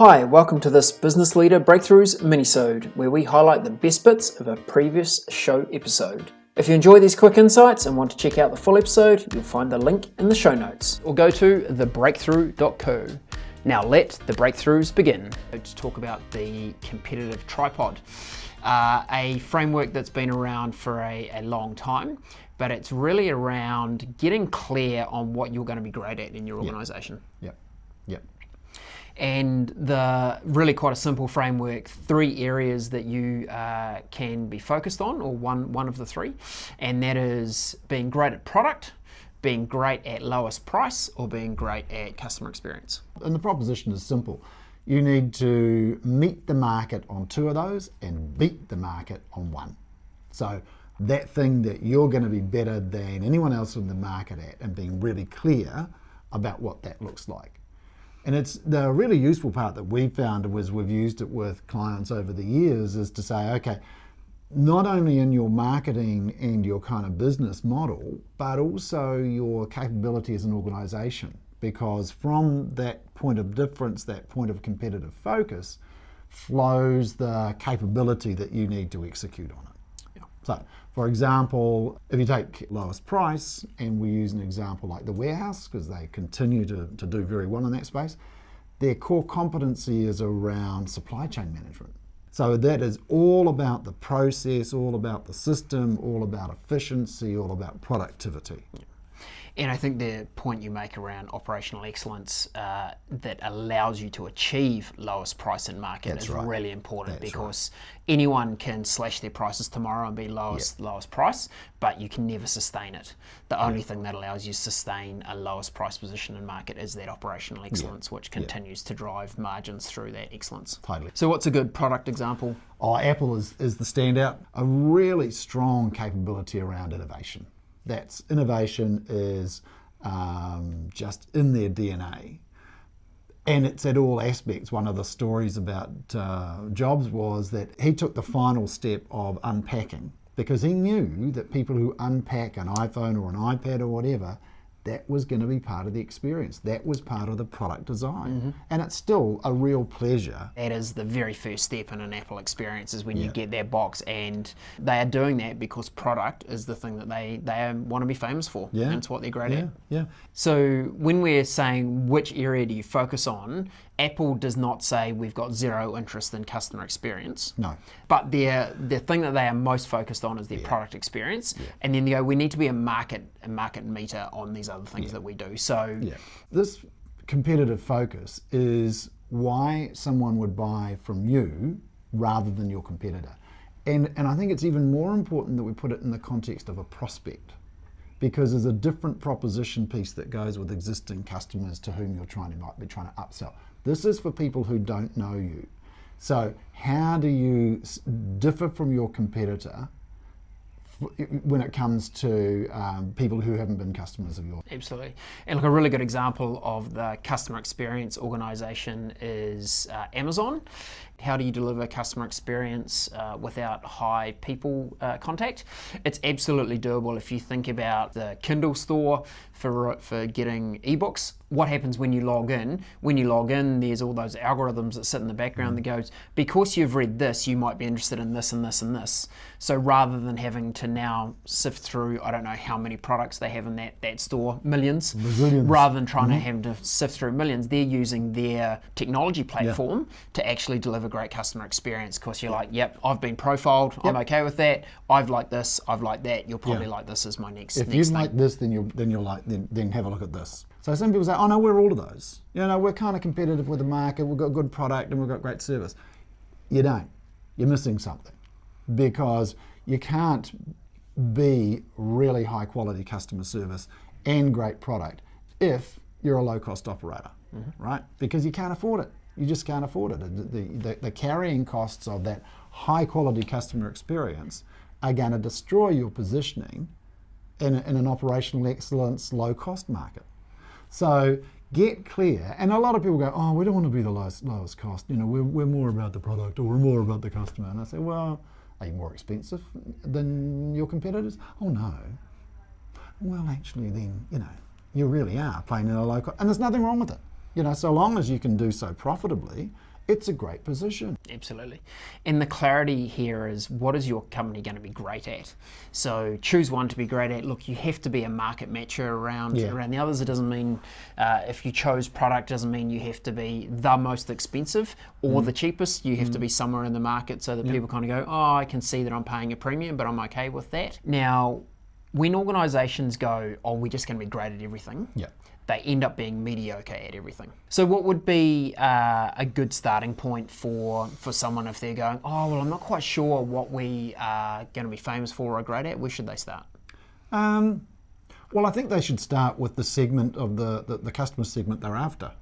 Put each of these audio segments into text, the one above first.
Hi, welcome to this Business Leader Breakthroughs Minisode, where we highlight the best bits of a previous show episode. If you enjoy these quick insights and want to check out the full episode, you'll find the link in the show notes. Or go to thebreakthrough.co. Now let the breakthroughs begin. To talk about the competitive tripod, a framework that's been around for a long time, but it's really around getting clear on what you're going to be great at in your organization. Yep. And the really quite a simple framework, 3 areas that you can be focused on, or one of the 3, and that is being great at product, being great at lowest price, or being great at customer experience. And the proposition is simple. You need to meet the market on 2 of those and beat the market on 1. So that thing that you're going to be better than anyone else in the market at, and being really clear about what that looks like. And it's the really useful part that we found was we've used it with clients over the years is to say, okay, not only in your marketing and your kind of business model, but also your capability as an organization. Because from that point of difference, that point of competitive focus, flows the capability that you need to execute on it. So, for example, if you take lowest price, and we use an example like the warehouse, because they continue to do very well in that space, their core competency is around supply chain management. So that is all about the process, all about the system, all about efficiency, all about productivity. And I think the point you make around operational excellence that allows you to achieve lowest price in market is really important, because anyone can slash their prices tomorrow and be lowest price, but you can never sustain it. The only thing that allows you to sustain a lowest price position in market is that operational excellence, which continues to drive margins through that excellence. Totally. So what's a good product example? Apple is the standout. A really strong capability around innovation. That's innovation is just in their DNA. And it's at all aspects. One of the stories about Jobs was that he took the final step of unpacking, because he knew that people who unpack an iPhone or an iPad or whatever, that was going to be part of the experience. That was part of the product design. Mm-hmm. And it's still a real pleasure. That is the very first step in an Apple experience, is when you get that box, and they are doing that because product is the thing that they want to be famous for. Yeah. And it's what they're great at. Yeah. So when we're saying which area do you focus on, Apple does not say we've got zero interest in customer experience. No. But the thing that they are most focused on is their product experience. Yeah. And then they go, we need to be a market meter on these other things that we do. So this competitive focus is why someone would buy from you rather than your competitor. And I think it's even more important that we put it in the context of a prospect, because there's a different proposition piece that goes with existing customers to whom might be trying to upsell. This is for people who don't know you. So how do you differ from your competitor when it comes to people who haven't been customers of yours? Absolutely. And look, a really good example of the customer experience organization is Amazon. How do you deliver customer experience without high people contact? It's absolutely doable. If you think about the Kindle store for getting ebooks, what happens when you log in? When you log in, there's all those algorithms that sit in the background that goes, because you've read this, you might be interested in this and this and this. So rather than having to now sift through, I don't know how many products they have in that store, millions. Rather than trying to have to sift through millions, they're using their technology platform to actually deliver great customer experience, because you're like, yep, I've been profiled, I'm okay with that, I've liked this, I've liked that, you'll probably like this as my next If next you thing. like this, then you're like, then have a look at this. So some people say, oh no, we're all of those. We're kind of competitive with the market, we've got good product and we've got great service. You don't. You're missing something, because you can't be really high quality customer service and great product if you're a low cost operator, right? Because you can't afford it. You just can't afford it. The carrying costs of that high quality customer experience are going to destroy your positioning in an operational excellence, low cost market. So get clear. And a lot of people go, oh, we don't want to be the lowest cost. We're more about the product, or we're more about the customer. And I say, well, are you more expensive than your competitors? Oh no. Well, actually then, you really are playing in a low cost. And there's nothing wrong with it. So long as you can do so profitably it's a great position. Absolutely. And the clarity here is, what is your company going to be great at? So choose one to be great at. Look, you have to be a market matcher around the others. It doesn't mean if you chose product, doesn't mean you have to be the most expensive or the cheapest. You have to be somewhere in the market so that people kind of go, oh, I can see that I'm paying a premium, but I'm okay with that. Now, when organizations go, oh, we're just going to be great at everything, they end up being mediocre at everything. So what would be a good starting point for someone if they're going, oh, well, I'm not quite sure what we are going to be famous for or great at? Where should they start? Well, I think they should start with the segment of the customer segment they're after.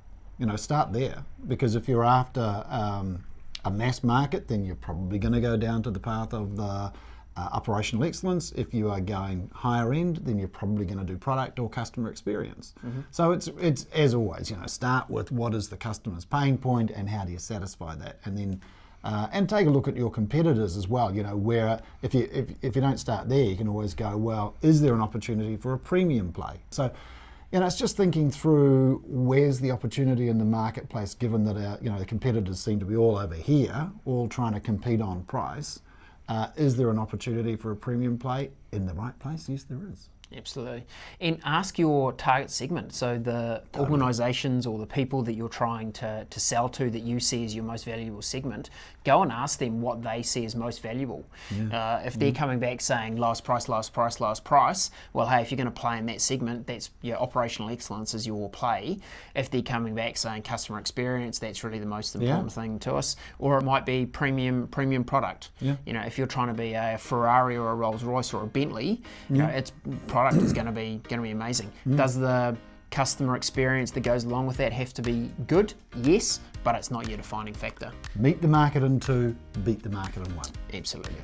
Start there, because if you're after a mass market, then you're probably going to go down to the path of the operational excellence. If you are going higher end, then you're probably going to do product or customer experience. So it's as always, start with what is the customer's pain point and how do you satisfy that, and then and take a look at your competitors as well. Where if you don't start there, you can always go, well, is there an opportunity for a premium play? So it's just thinking through where's the opportunity in the marketplace, given that the competitors seem to be all over here, all trying to compete on price. Is there an opportunity for a premium play in the right place? Yes, there is. Absolutely. And ask your target segment. So the organisations or the people that you're trying to sell to that you see as your most valuable segment, go and ask them what they see as most valuable. If they're coming back saying lowest price, lowest price, lowest price, well, hey, if you're going to play in that segment, that's your operational excellence is your play. If they're coming back saying customer experience, that's really the most important thing to us. Or it might be premium product. If you're trying to be a Ferrari or a Rolls Royce or a Bentley, it's product is going to be amazing. Does the customer experience that goes along with that have to be good? Yes, but it's not your defining factor. Meet the market in 2, beat the market in 1. Absolutely.